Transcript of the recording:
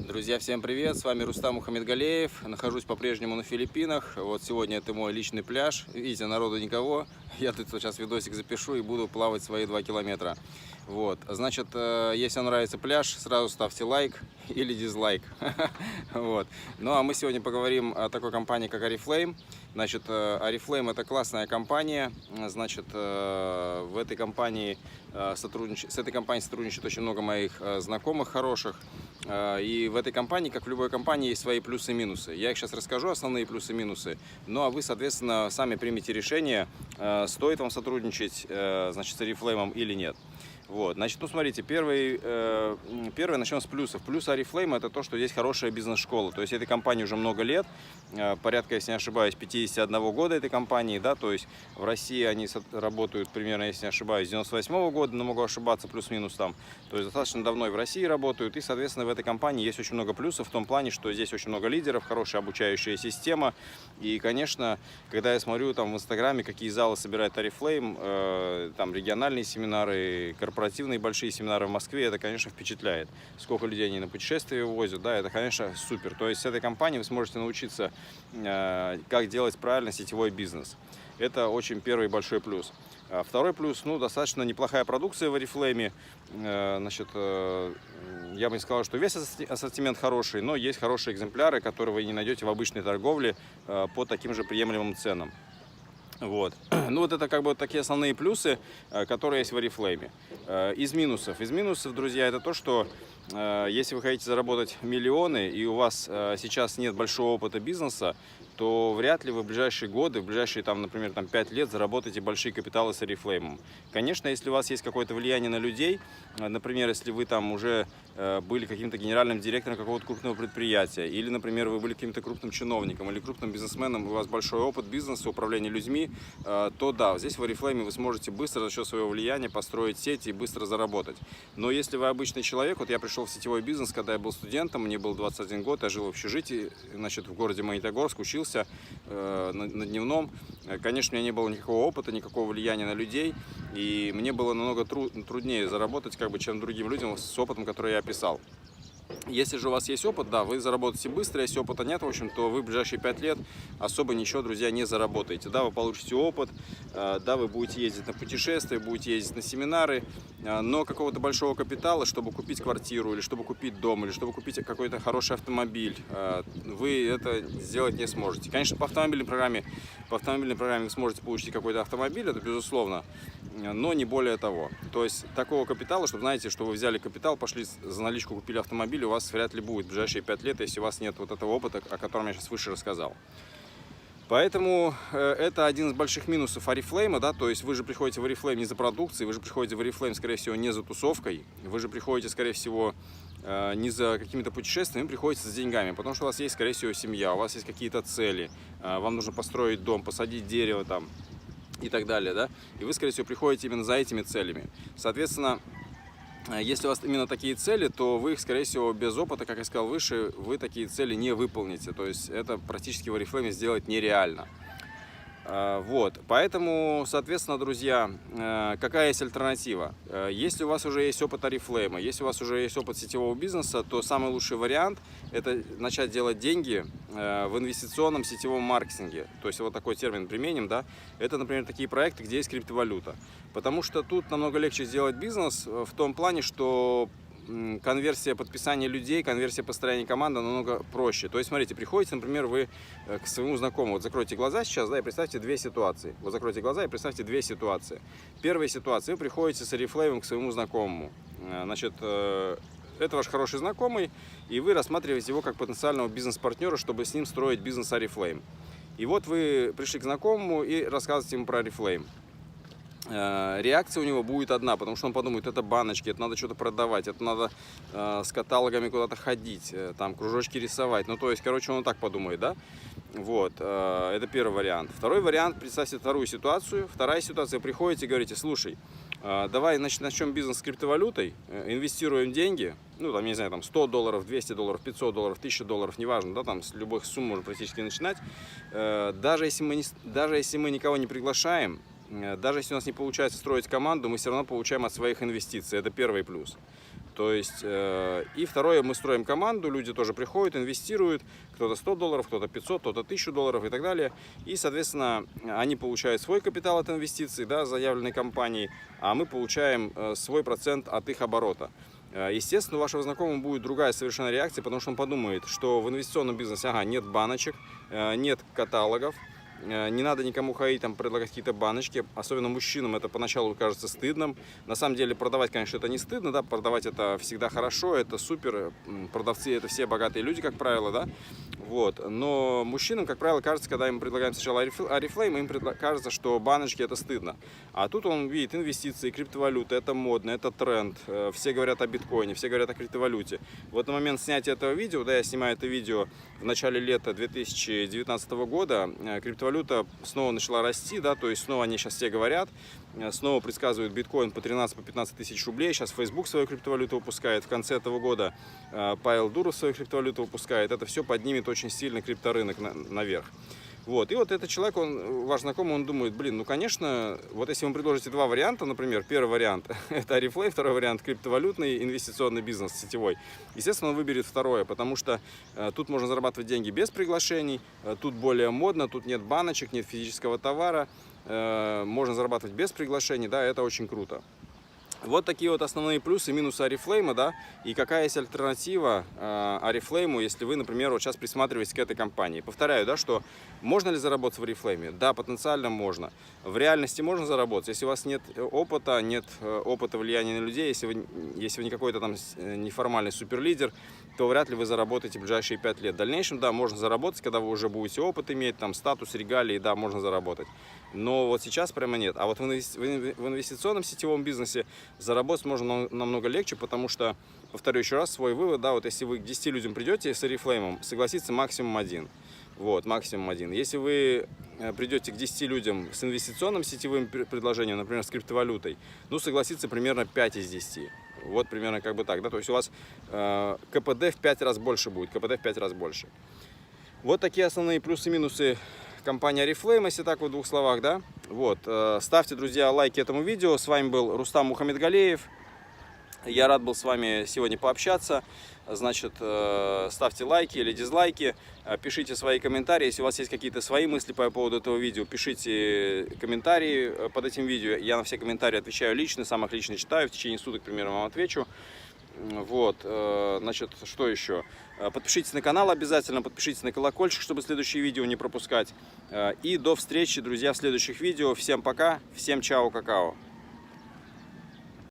Друзья, всем привет! С вами Рустам Мухаммедгалеев. Нахожусь по-прежнему на Филиппинах. Вот сегодня это мой личный пляж. Видите, народу никого. Я тут сейчас видосик запишу и буду плавать свои 2 километра. Вот, значит, если вам нравится пляж, сразу ставьте лайк или дизлайк. Вот. Ну а мы сегодня поговорим о такой компании, как Oriflame. Значит, Oriflame — это классная компания. Значит, в этой компании с этой компанией сотрудничает очень много моих знакомых хороших. И в этой компании, как в любой компании, есть свои плюсы и минусы. Я их сейчас расскажу, основные плюсы и минусы. Ну а вы, соответственно, сами примите решение, стоит вам сотрудничать, значит, с Oriflame или нет. Вот, значит, ну смотрите, первый начнем с плюсов. Плюс Oriflame — это то, что здесь хорошая бизнес-школа. То есть этой компании уже много лет, порядка, если не ошибаюсь, 51 года этой компании, да, то есть в России они работают примерно, если не ошибаюсь, с 98 года, но могу ошибаться, плюс-минус там. То есть достаточно давно и в России работают, и, соответственно, в этой компании есть очень много плюсов в том плане, что здесь очень много лидеров, хорошая обучающая система. И, конечно, когда я смотрю там в Инстаграме, какие залы собирает Oriflame, там региональные семинары, корпоративные большие семинары в Москве, это, конечно, впечатляет. Сколько людей они на путешествия возят, да, это, конечно, супер. То есть с этой компанией вы сможете научиться, как делать правильно сетевой бизнес. Это очень первый большой плюс. Второй плюс, ну, достаточно неплохая продукция в Oriflame. Значит, я бы не сказал, что весь ассортимент хороший, но есть хорошие экземпляры, которые вы не найдете в обычной торговле по таким же приемлемым ценам. Вот. Ну вот это как бы такие основные плюсы, которые есть в Oriflame. Из минусов, друзья, это то, что если вы хотите заработать миллионы и у вас сейчас нет большого опыта бизнеса, то вряд ли вы в ближайшие годы, в ближайшие, там, например, 5 лет заработаете большие капиталы с Oriflame. Конечно, если у вас есть какое-то влияние на людей, например, если вы там уже были каким-то генеральным директором какого-то крупного предприятия, или, например, вы были каким-то крупным чиновником или крупным бизнесменом, у вас большой опыт бизнеса, управления людьми, то да, здесь в Oriflame вы сможете быстро за счет своего влияния построить сеть и быстро заработать. Но если вы обычный человек, вот я пришел в сетевой бизнес, когда я был студентом, мне был 21 год, я жил в общежитии, значит, в городе Магнитогорск, учился на дневном. Конечно, у меня не было никакого опыта, никакого влияния на людей, и мне было намного труднее заработать, как бы, чем другим людям с опытом, который я описал. Если же у вас есть опыт, да, вы заработаете быстро. Если опыта нет, в общем, то вы в ближайшие 5 лет особо ничего, друзья, не заработаете. Да, вы получите опыт, да, вы будете ездить на путешествия, будете ездить на семинары, но какого-то большого капитала, чтобы купить квартиру, или чтобы купить дом, или чтобы купить какой-то хороший автомобиль, вы это сделать не сможете. Конечно, по автомобильной программе вы сможете получить какой-то автомобиль, это безусловно, но не более того. То есть такого капитала, чтобы, знаете, что вы взяли капитал, пошли за наличку, купили автомобиль, у вас вряд ли будет в ближайшие 5 лет, если у вас нет вот этого опыта, о котором я сейчас выше рассказал. Поэтому это один из больших минусов Oriflame, да, то есть вы же приходите в Oriflame не за продукцией, вы же приходите в Oriflame, скорее всего, не за тусовкой, вы же приходите, скорее всего, не за какими-то путешествиями, вы приходите с деньгами, потому что у вас есть, скорее всего, семья, у вас есть какие-то цели, вам нужно построить дом, посадить дерево там и так далее, да, и вы, скорее всего, приходите именно за этими целями. Соответственно, если у вас именно такие цели, то вы их, скорее всего, без опыта, как я сказал выше, вы такие цели не выполните. То есть это практически в Oriflame сделать нереально. Вот, поэтому, соответственно, друзья, какая есть альтернатива? Если у вас уже есть опыт Oriflame, если у вас уже есть опыт сетевого бизнеса, то самый лучший вариант – это начать делать деньги в инвестиционном сетевом маркетинге. То есть вот такой термин применим, да? Это, например, такие проекты, где есть криптовалюта. Потому что тут намного легче сделать бизнес в том плане, что конверсия подписания людей, конверсия построения команды намного проще. То есть, смотрите, приходите, например, вы к своему знакомому, вот закройте глаза сейчас, да, и представьте две ситуации. Вот закройте глаза и представьте две ситуации. Первая ситуация, вы приходите с Oriflame к своему знакомому. Значит, это ваш хороший знакомый, и вы рассматриваете его как потенциального бизнес-партнера, чтобы с ним строить бизнес Oriflame. И вот вы пришли к знакомому и рассказываете ему про Oriflame. Реакция у него будет одна, потому что он подумает, это баночки, это надо что-то продавать, это надо с каталогами куда-то ходить, там кружочки рисовать. Ну, то есть, короче, он так подумает, да? Вот, это первый вариант. Второй вариант, представьте вторую ситуацию. Вторая ситуация, вы приходите и говорите, слушай, давай начнем бизнес с криптовалютой, инвестируем деньги, ну, там, не знаю, там, $100, $200, $500, $1000, неважно, да, там, с любых сумм можно практически начинать. Даже если мы никого не приглашаем, даже если у нас не получается строить команду, мы все равно получаем от своих инвестиций. Это первый плюс. То есть, и второе, мы строим команду, люди тоже приходят, инвестируют, кто-то $100, кто-то 500, кто-то $1000 и так далее. И, соответственно, они получают свой капитал от инвестиций, да, заявленной компанией, а мы получаем свой процент от их оборота. Естественно, у вашего знакомого будет другая совершенно реакция, потому что он подумает, что в инвестиционном бизнесе, ага, нет баночек, нет каталогов, не надо никому ходить, там, предлагать какие-то баночки. Особенно мужчинам это поначалу кажется стыдным. На самом деле продавать, конечно, это не стыдно, да, продавать это всегда хорошо, это супер. Продавцы это все богатые люди, как правило, да. Вот. Но мужчинам, как правило, кажется, когда им предлагаем сначала Oriflame, им кажется, что баночки это стыдно. А тут он видит инвестиции, криптовалюты, это модно, это тренд. Все говорят о биткоине, все говорят о криптовалюте. Вот на момент снятия этого видео, да, я снимаю это видео в начале лета 2019 года, криптовалюта снова начала расти, да, то есть снова они сейчас все говорят, снова предсказывают биткоин по 13-15 тысяч рублей. Сейчас Facebook свою криптовалюту выпускает, в конце этого года Павел Дуров свою криптовалюту выпускает. Это все поднимет очень сильно крипторынок наверх. Вот. И вот этот человек, ваш знакомый, он думает, блин, ну конечно, вот если вы предложите два варианта, например, первый вариант это Oriflame, второй вариант криптовалютный инвестиционный бизнес сетевой, естественно, он выберет второе, потому что тут можно зарабатывать деньги без приглашений, тут более модно, тут нет баночек, нет физического товара, можно зарабатывать без приглашений, да, это очень круто. Вот такие вот основные плюсы и минусы Oriflame, да, и какая есть альтернатива Oriflame, если вы, например, вот сейчас присматриваетесь к этой компании. Повторяю, да, что можно ли заработать в Oriflame? Да, потенциально можно. В реальности можно заработать, если у вас нет опыта влияния на людей, если вы не какой-то там неформальный суперлидер, то вряд ли вы заработаете в ближайшие 5 лет. В дальнейшем, да, можно заработать, когда вы уже будете опыт иметь, там, статус, регалии, да, можно заработать. Но вот сейчас прямо нет. А вот в инвестиционном сетевом бизнесе заработать можно намного легче, потому что, повторю еще раз свой вывод, да, вот если вы к 10 людям придете с Oriflame, согласится максимум один. Вот, максимум один. Если вы придете к 10 людям с инвестиционным сетевым предложением, например, с криптовалютой, ну, согласится примерно 5 из 10. Вот примерно как бы так, да, то есть у вас КПД в 5 раз больше будет, КПД в 5 раз больше. Вот такие основные плюсы и минусы компании Oriflame, если так вот в двух словах, да. Вот, ставьте, друзья, лайки этому видео. С вами был Рустам Мухаммедгалеев. Я рад был с вами сегодня пообщаться. Значит, ставьте лайки или дизлайки, пишите свои комментарии. Если у вас есть какие-то свои мысли по поводу этого видео, пишите комментарии под этим видео. Я на все комментарии отвечаю лично, сам их лично читаю. В течение суток примерно вам отвечу. Вот, значит, что еще? Подпишитесь на канал обязательно, подпишитесь на колокольчик, чтобы следующие видео не пропускать. И до встречи, друзья, в следующих видео. Всем пока, всем чао, какао.